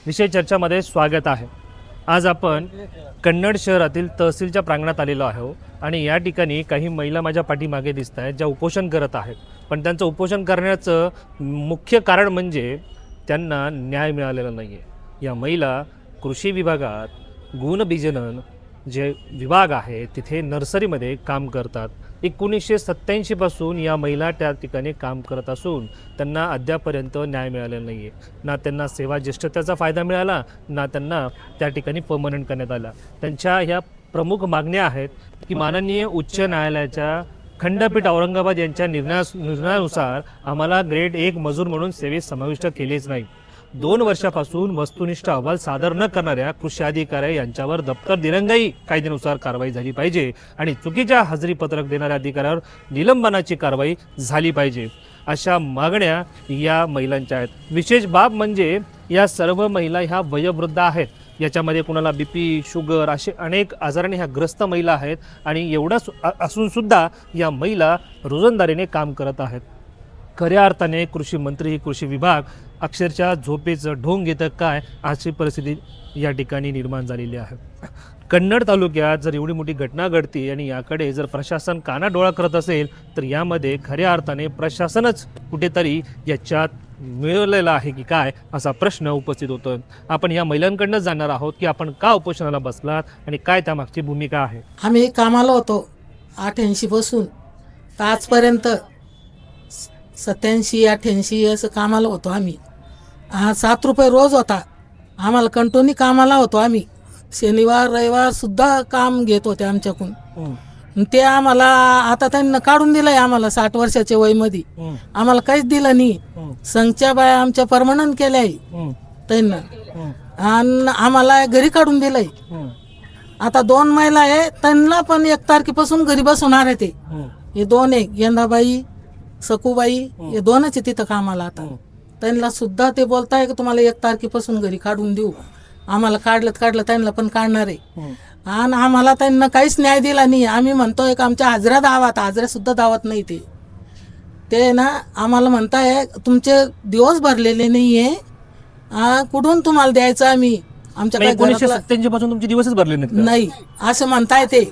विशेष चर्चामध्ये स्वागत आहे। आज आपण कन्नड शहरातील तहसीलच्या प्रांगणात आलेलो आहोत आणि या ठिकाणी काही महिला माझ्या पाठीमागे दिसत आहेत ज्या उपोषण करत आहेत। पण त्यांचं उपोषण करण्याचं मुख्य कारण म्हणजे त्यांना न्याय मिळालेला नाही आहे। या महिला कृषी विभागात गुणबीजनन जे विभाग आहे तिथे नर्सरीमध्ये काम करतात। 1987 पासून या महिला त्या ठिकाणी काम करत असून त्यांना अद्यापर्यंत न्याय मिळालेला नाही आहे। ना त्यांना सेवा ज्येष्ठतेचा फायदा मिळाला, ना त्यांना त्या ठिकाणी परमनंट करण्यात आला। त्यांच्या ह्या प्रमुख मागण्या आहेत की माननीय उच्च न्यायालयाच्या खंडपीठ औरंगाबाद यांच्या निर्णयानुसार आम्हाला ग्रेड 1 मजूर म्हणून सेवेत समाविष्ट केलेच नाही। 2 वर्षापासून वस्तुनिष्ठ अहवाल सादर न करणाऱ्या कृषी अधिकारी यांच्यावर दप्तर दिरंगाई कायद्यानुसार कारवाई झाली पाहिजे आणि चुकीच्या हजेरी पत्रक देणाऱ्या अधिकाऱ्यावर निलंबनाची कारवाई झाली पाहिजे, अशा मागण्या या महिलांच्या आहेत। विशेष बाब म्हणजे या सर्व महिला ह्या वयोवृद्ध आहेत। याच्यामध्ये कुणाला बीपी, शुगर असे अनेक आजाराने ह्या ग्रस्त महिला आहेत आणि एवढं असून सुद्धा या महिला रोजंदारीने काम करत आहेत। खऱ्या अर्थाने कृषी मंत्री, कृषी विभाग अक्षरशः झोपेचं ढोंग घेतं काय अशी परिस्थिती या ठिकाणी निर्माण झालेली आहे। कन्नड तालुक्यात जर एवढी मोठी घटना घडते आणि याकडे जर प्रशासन कानाडोळा करत असेल तर यामध्ये खऱ्या अर्थाने प्रशासनच कुठेतरी याच्यात मिळवलेला आहे की काय असा प्रश्न उपस्थित होतो। आपण या महिलांकडनं जाणणार आहोत की आपण का उपोषणाला बसलात आणि काय त्यामागची भूमिका आहे। आम्ही कामाला होतो 88 पासून तर आजपर्यंत 87-88 असं कामाला होतो आम्ही। 7 रुपये रोज होता आम्हाला, कंटिन्यू कामाला होतो आम्ही। शनिवार रविवार सुद्धा काम घेत होते आमच्याकडून। ते आम्हाला आता त्यांना काढून दिलंय आम्हाला 60 वर्षाच्या वयमध्ये आम्हाला काहीच दिलं नाही। संघच्या बाया आमच्या परमनंट केल्या त्यांना आणि आम्हाला घरी काढून दिलंय। आता 2 महिला आहे त्यांना पण 1 तारखेपासून घरी बसवणार आहे ते। हे 2 आहे, गेंदाबाई सकुबाई, हे 2च आहे तिथं कामाला। आता त्यांना सुद्धा ते बोलताय की तुम्हाला 1 तारखेपासून घरी काढून देऊ। आम्हाला काढलं त्यांना पण काढणार आहे आणि आम्हाला त्यांना काहीच न्याय दिला नाही। आम्ही म्हणतोय की आमच्या हाजऱ्या दावात, हाजऱ्या सुद्धा दावत नाही ते ना आम्हाला म्हणताय तुमचे दिवस भरलेले नाहीये, कुठून तुम्हाला द्यायचं आम्ही आमच्या 1987 पासून तुमचे दिवसच भरले नाही असं म्हणताय ते।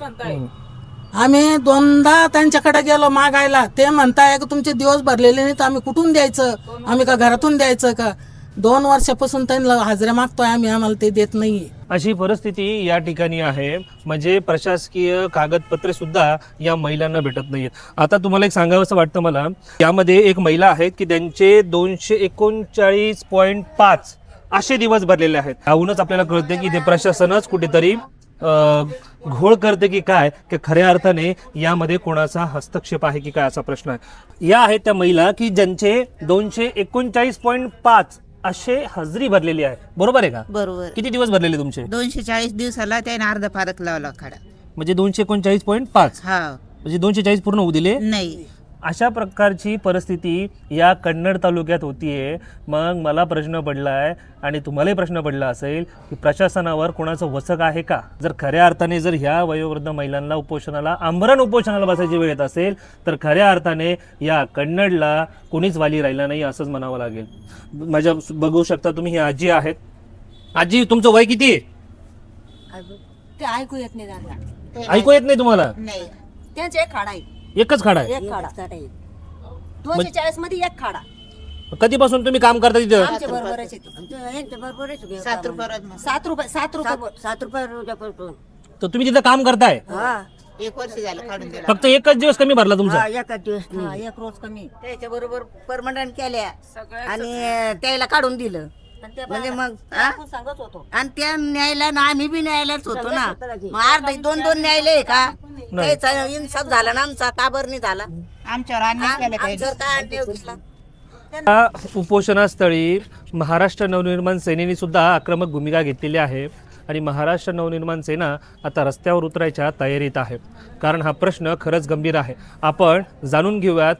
आम्ही 2दा त्यांच्याकडे गेलो मागायला, ते म्हणताय की तुमचे दिवस भरलेले नाहीत, आम्ही कुठून द्यायचं, आम्ही का घरातून द्यायचं का। 2 वर्षापासून त्यांना हाजऱ्या मागतोय आम्ही, आम्हाला ते देत नाहीये। अशी परिस्थिती या ठिकाणी आहे। म्हणजे प्रशासकीय कागदपत्रे सुद्धा या महिलांना भेटत नाहीत। आता तुम्हाला एक सांगावंसं वाटतं मला, यामध्ये एक महिला आहेत की त्यांचे 239.5 असे दिवस भरलेले आहेत। याहूनच आपल्याला कळते की ते प्रशासनच कुठेतरी घोळ करते की काय, की खऱ्या अर्थाने यामध्ये कोणाचा हस्तक्षेप आहे की काय असा प्रश्न आहे। या आहेत त्या महिला की ज्यांचे 239.5 असे हजेरी भरलेली आहे, बरोबर आहे का? बरोबर। किती दिवस भरलेले तुमचे? 240 दिवसाला त्याने अर्धा फारक लावला खडा। म्हणजे 239.5 हा, म्हणजे 240 पूर्ण होऊ दिले नाही। अशा प्रकारची परिस्थिती या कन्नड तालुक्यात होतीये। मग मला प्रश्न पडलाय आणि तुम्हालाही प्रश्न पडला असेल की प्रशासनावर कोणाचं वचक आहे का? जर खऱ्या अर्थाने जर ह्या वयोवृद्ध महिलांना उपोषणाला, आमरण उपोषणाला बसायची वेळ येत असेल तर खऱ्या अर्थाने या कन्नडला कोणीच वाली राहिला नाही असंच म्हणावं लागेल। माझ्या बघू शकता तुम्ही, ही आजी आहेत। आजी, तुमचं वय किती आहे? ते ऐकू येत नाही दादा, ऐकू येत नाही तुम्हाला? नाही। त्यांचे एक खाडा आहे, एकच खाडा आहे? एक खाडा 240 मध्ये एक खाडा। कधीपासून तुम्ही काम करता तिथं? आमच्या बरोबरच येते। 7 रुपये रोज. 7 रुपये रोजापासून। तर तुम्ही तिथं काम करताय? 1 वर्ष झालं काढून दिला। फक्त एकच दिवस कमी भरला तुमचा? एकाच दिवस नाही, एक रोज कमी। त्याच्या बरोबर परमनंट केल्या आणि त्याला काढून दिलं म्हणजे मग सांगत होतो। आणि त्या न्यायालयात आम्ही बी न्यायालयात होतो ना, मग अर्धा 2 न्यायालय का त्याचा इन्साफ झाला ना आमचा, का बरं नाही झाला आमच्यावर अन्याय केला पाहिजे। आमच्यावर काय अन्याय केला? या उपोषणास्थळी महाराष्ट्र नवनिर्माण सेनेने सुद्धा आक्रमक भूमिका घेतलेली आहे आणि महाराष्ट्र नवनिर्माण सेना आता रस्त्यावर उतरायच्या तयारीत आहे, कारण हा प्रश्न खरंच गंभीर आहे। आपण जाणून घेऊयात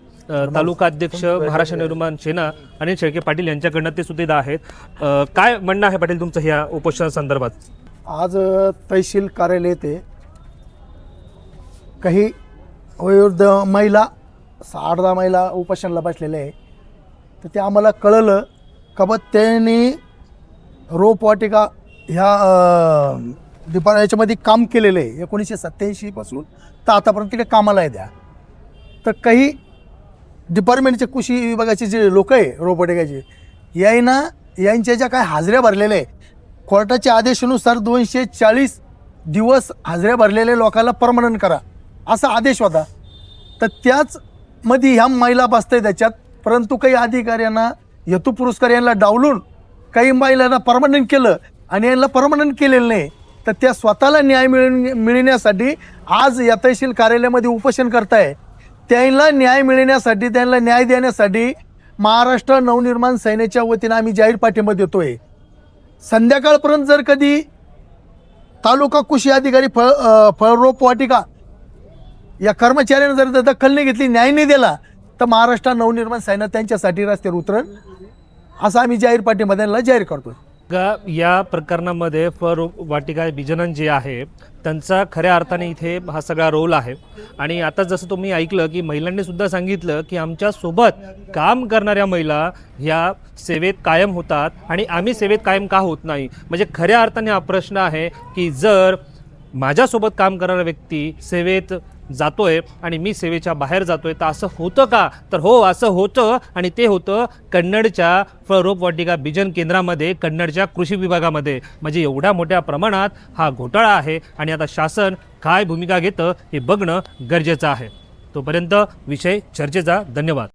तालुका अध्यक्ष महाराष्ट्र नवनिर्माण सेना अनिल शेळके पाटील यांच्याकडनं, ते सुद्धा आहेत। काय म्हणणं आहे पाटील तुमचं ह्या उपोषणासंदर्भात? आज तहसील कार्यालय येथे काही वयोवृद्ध महिला 8-10 महिला उपोषणाला बसलेल्या आहे। तर ते आम्हाला कळलं का बा त्यांनी रोपवाटिका ह्या याच्यामध्ये काम केलेलं आहे 1987 पासून तर आतापर्यंत तिकडे कामाला आहे त्या. तर काही डिपार्टमेंटचे कृषी विभागाचे जे लोक आहे रोपवाटिकाचे यांच्या ज्या काय हाजऱ्या भरलेल्या आहे कोर्टाच्या आदेशानुसार 240 दिवस हाजऱ्या भरलेल्या लोकांना परमनंट करा असा आदेश होता. तर त्याचमध्ये ह्या महिला बसताय त्याच्यात, परंतु काही अधिकाऱ्यांना हेतू पुरस्कार यांना डावलून काही महिलांना परमनंट केलं आणि यांना परमनंट केलेलं नाही. तर त्या स्वतःला न्याय मिळण्यासाठी आज या तहसील कार्यालयामध्ये उपोषण करताय. त्यांना न्याय मिळण्यासाठी त्यांना न्याय देण्यासाठी महाराष्ट्र नवनिर्माण सेनेच्या वतीनं आम्ही जाहीर पाठिंबा देतोय. संध्याकाळपर्यंत जर कधी तालुका कृषी अधिकारी फळरोपवाटिका या कर्मचाऱ्याने जर दखल नाही घेतली, न्याय नाही दिला, तर महाराष्ट्र नवनिर्माण सेना त्यांच्यासाठी रस्त्यावर उतरण असं आम्ही जाहीर पाठिंबा त्यांना जाहीर करतोय. या प्रकरणामध्ये वाटिका विजनन जे आहे त्यांचा खऱ्या अर्थाने इथे हा सगळा रोल आहे. आणि आता जसं तुम्ही ऐकलं की महिलांनी सुद्धा सांगितलं की आमच्यासोबत काम करणाऱ्या महिला ह्या सेवेत कायम होतात आणि आम्ही सेवेत कायम का होत नाही. म्हणजे खऱ्या अर्थाने हा प्रश्न आहे की जर माझ्यासोबत काम करणारा व्यक्ती सेवेत जातोय आणि मी सेवेच्या बाहेर जातोय तर असं होतं का, तर हो असं होतं. आणि ते होतं कन्नडच्या फळरोपवाटिका बिजन केंद्रामध्ये, कन्नडच्या कृषी विभागामध्ये. म्हणजे एवढ्या मोठ्या प्रमाणात हा घोटाळा आहे आणि आता शासन काय भूमिका घेतं हे बघणं गरजेचं आहे. तोपर्यंत विषय चर्चेचा. धन्यवाद.